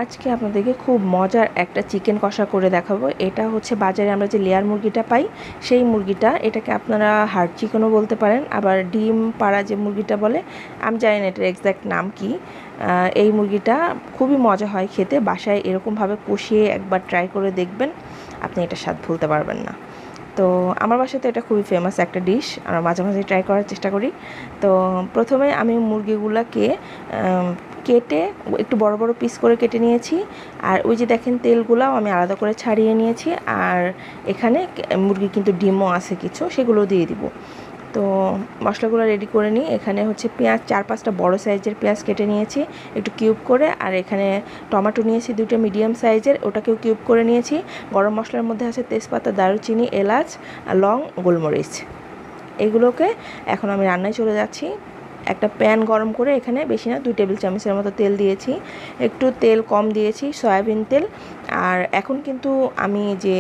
আজকে আপনাদেরকে খুব মজার একটা চিকেন কষা করে দেখাবো। এটা হচ্ছে বাজারে আমরা যে লেয়ার মুরগিটা পাই সেই মুরগিটা। এটাকে আপনারা হার্ড চিকেনও বলতে পারেন, আবার ডিম পাড়া যে মুরগিটা বলে, আমি জানি না এটার এক্স্যাক্ট নাম কি। এই মুরগিটা খুবই মজা হয় খেতে। বাসায় এরকমভাবে কষিয়ে একবার ট্রাই করে দেখবেন, আপনি এটা স্বাদ ভুলতে পারবেন না। তো আমার বাসায় তো এটা খুবই ফেমাস একটা ডিশ, আমরা মাঝে মাঝে ট্রাই করার চেষ্টা করি। তো প্রথমে আমি মুরগিগুলোকে কেটে একটু বড় বড় পিস করে কেটে নিয়েছি। আর ওই যে দেখেন তেলগুলাও আমি আলাদা করে ছাড়িয়ে নিয়েছি। আর এখানে মুরগি কিন্তু ডিমও আছে কিছু, সেগুলো দিয়ে দিব। তো মশলাগুলো রেডি করে নিই। এখানে হচ্ছে পেঁয়াজ 4-5টা বড় সাইজের পেঁয়াজ কেটে নিয়েছি একটু কিউব করে। আর এখানে টমেটো নিয়েছি 2টা মিডিয়াম সাইজের, ওটাকেও কিউব করে নিয়েছি। গরম মশলার মধ্যে আছে তেজপাতা, দারুচিনি, এলাচ, লং, গোলমরিচ। এগুলোকে এখন আমি রান্নায় চলে যাচ্ছি। একটা প্যান গরম করে এখানে বেশি না 2 টেবিল চামচের মতো তেল দিয়েছি। একটু তেল কম দিয়েছি, সয়াবিন তেল। আর এখন কিন্তু আমি যে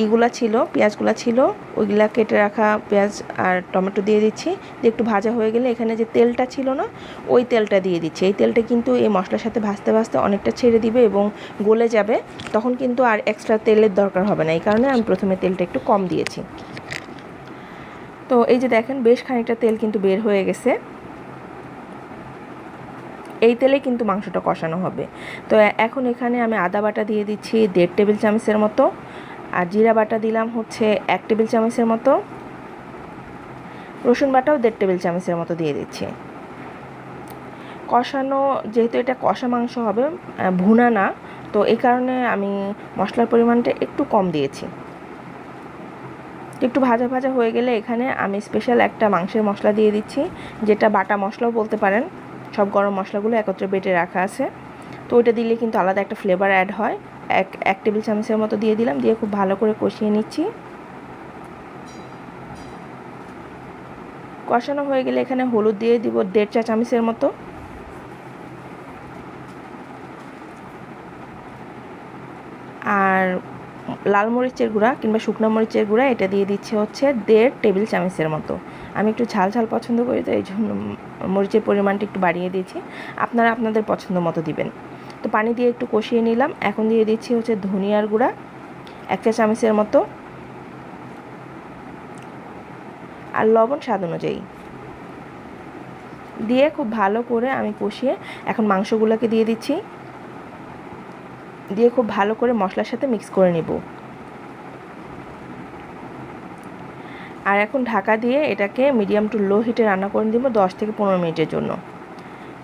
ইগুলা ছিল, পেঁয়াজগুলা ছিল, ওইগুলা কেটে রাখা পেঁয়াজ আর টমেটো দিয়ে দিচ্ছি। দিয়ে একটু ভাজা হয়ে গেলে এখানে যে তেলটা ছিল না, ওই তেলটা দিয়ে দিচ্ছি। এই তেলটা কিন্তু এই মশলার সাথে ভাজতে ভাজতে অনেকটা ছেড়ে দিবে এবং গলে যাবে, তখন কিন্তু আর এক্সট্রা তেলের দরকার হবে না। এই কারণে আমি প্রথমে তেলটা একটু কম দিয়েছি। তো এই যে দেখেন বেশ খানিকটা তেল কিন্তু বের হয়ে গেছে। এই তেলে কিন্তু মাংসটা কষানো হবে। তো এখন এখানে আমি আদা বাটা দিয়ে দিচ্ছি 1.5 টেবিল চামচের মতো। আর জিরা বাটা দিলাম হচ্ছে 1 টেবিল চামচের মতো। রসুন বাটাও 1.5 টেবিল চামচের মতো দিয়ে দিচ্ছি। কষানো, যেহেতু এটা কষা মাংস হবে, ভুনা না, তো এই কারণে আমি মশলার পরিমাণটা একটু কম দিয়েছি। একটু ভাজা ভাজা হয়ে গেলে এখানে আমি স্পেশাল একটা মাংসের মশলা দিয়ে দিচ্ছি, যেটা বাটা মশলাও বলতে পারেন। সব গরম মশলাগুলো একত্রে বেটে রাখা আছে। তো ওইটা দিলে কিন্তু আলাদা একটা ফ্লেভার অ্যাড হয়। এক টেবিল চামচের মতো দিয়ে দিলাম। দিয়ে খুব ভালো করে কষিয়ে নিচ্ছি। কষানো হয়ে গেলে এখানে হলুদ দিয়ে দিব 1.5 চা চামচের মতো। আর লাল মরিচের গুঁড়া কিংবা শুকনো মরিচের গুঁড়া এটা দিয়ে দিচ্ছে হচ্ছে 1.5 টেবিল চামচের মতো। আমি একটু ঝাল ঝাল পছন্দ করি, তো এই জন্য মরিচের পরিমাণটা একটু বাড়িয়ে দিয়েছি। আপনারা আপনাদের পছন্দ মতো দিবেন। তো পানি দিয়ে একটু কষিয়ে নিলাম। এখন দিয়ে দিচ্ছি হচ্ছে ধনিয়ার গুঁড়া 1 চা চামচের মতো। আর লবণ স্বাদ অনুযায়ী দিয়ে খুব ভালো করে আমি কষিয়ে এখন মাংসগুলোকে দিয়ে দিচ্ছি। দিয়ে খুব ভালো করে মশলার সাথে মিক্স করে নিব। আর এখন ঢাকা দিয়ে এটাকে মিডিয়াম টু লো হিটে রান্না করে দিব 10 থেকে 15 মিনিটের জন্য।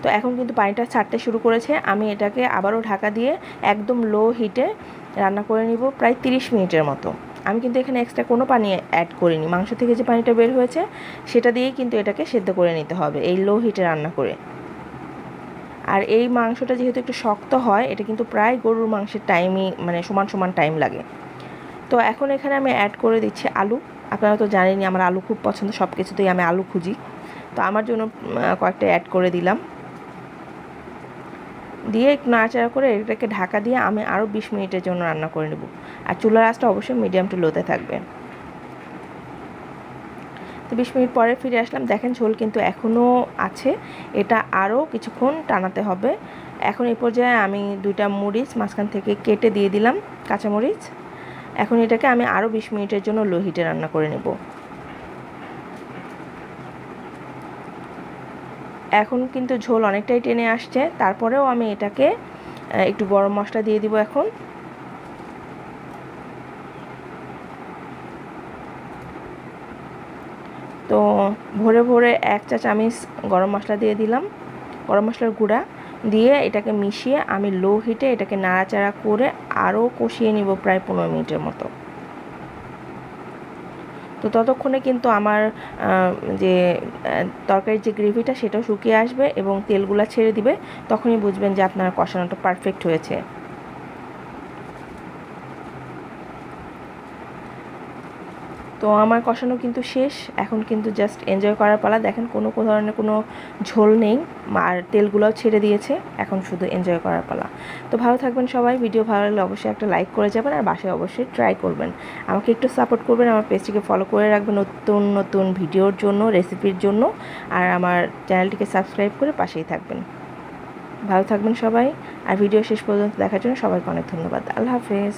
তো এখন কিন্তু পানিটা ছাড়তে শুরু করেছে। আমি এটাকে আবারও ঢাকা দিয়ে একদম লো হিটে রান্না করে নিব প্রায় 30 মিনিটের মতো। আমি কিন্তু এখানে এক্সট্রা কোনো পানি অ্যাড করিনি। মাংস থেকে যে পানিটা বের হয়েছে সেটা দিয়েই কিন্তু এটাকে সেদ্ধ করে নিতে হবে এই লো হিটে রান্না করে। আর এই মাংসটা যেহেতু একটু শক্ত হয়, এটা কিন্তু প্রায় গরুর মাংসের টাইমই মানে সমান সমান টাইম লাগে। তো এখন এখানে আমি অ্যাড করে দিচ্ছি আলু। আপনারা তো জানেনই আমার আলু খুব পছন্দ, সব কিছুতেই আমি আলু খুঁজি। তো আমার জন্য কয়েকটা অ্যাড করে দিলাম। দিয়ে একটু নাড়াচাড়া করে এটাকে ঢাকা দিয়ে আমি আরও 20 মিনিটের জন্য রান্না করে নেব। আর চুলার আঁচটা অবশ্যই মিডিয়াম টু লোতে থাকবে। তো 20 মিনিট পরে ফিরে আসলাম। দেখেন ঝোল কিন্তু এখনও আছে, এটা আরও কিছুক্ষণ টানাতে হবে। এখন এই পর্যায়ে আমি 2টা মরিচ মাঝখান থেকে কেটে দিয়ে দিলাম, কাঁচামরিচ। এখন এটাকে আমি আরও 20 মিনিটের জন্য লো হিটে রান্না করে নেব। এখন কিন্তু ঝোল অনেকটাই টেনে আসছে, তারপরেও আমি এটাকে একটু গরম মশলা দিয়ে দিব এখন। তো ভরে ভরে 1 চা চামচ গরম মশলা দিয়ে দিলাম, গরম মশলার গুঁড়া দিয়ে এটাকে মিশিয়ে আমি লো হিটে এটাকে নাড়াচাড়া করে আরও কষিয়ে নিব প্রায় 15 মিনিটের মতো। তো ততক্ষণে কিন্তু আমার যে তরকারির যে গ্রেভিটা সেটাও শুকিয়ে আসবে এবং তেলগুলা ছেড়ে দিবে। তখনই বুঝবেন যে আপনার কষানোটা পারফেক্ট হয়েছে। তো আমার কষানো কিন্তু শেষ। এখন কিন্তু জাস্ট এনজয় করার পালা। দেখেন কোনো ধরনের কোনো ঝোল নেই, আর তেলগুলোও ছেড়ে দিয়েছে। এখন শুধু এনজয় করার পালা। তো ভালো থাকবেন সবাই। ভিডিও ভালো লাগলে অবশ্যই একটা লাইক করে যাবেন, আর বাসায় অবশ্যই ট্রাই করবেন। আমাকে একটু সাপোর্ট করবেন, আমার পেজটিকে ফলো করে রাখবেন নতুন নতুন ভিডিওর জন্য, রেসিপির জন্য। আর আমার চ্যানেলটিকে সাবস্ক্রাইব করে পাশেই থাকবেন। ভালো থাকবেন সবাই। আর ভিডিও শেষ পর্যন্ত দেখার জন্য সবাইকে অনেক ধন্যবাদ। আল্লাহ হাফেজ।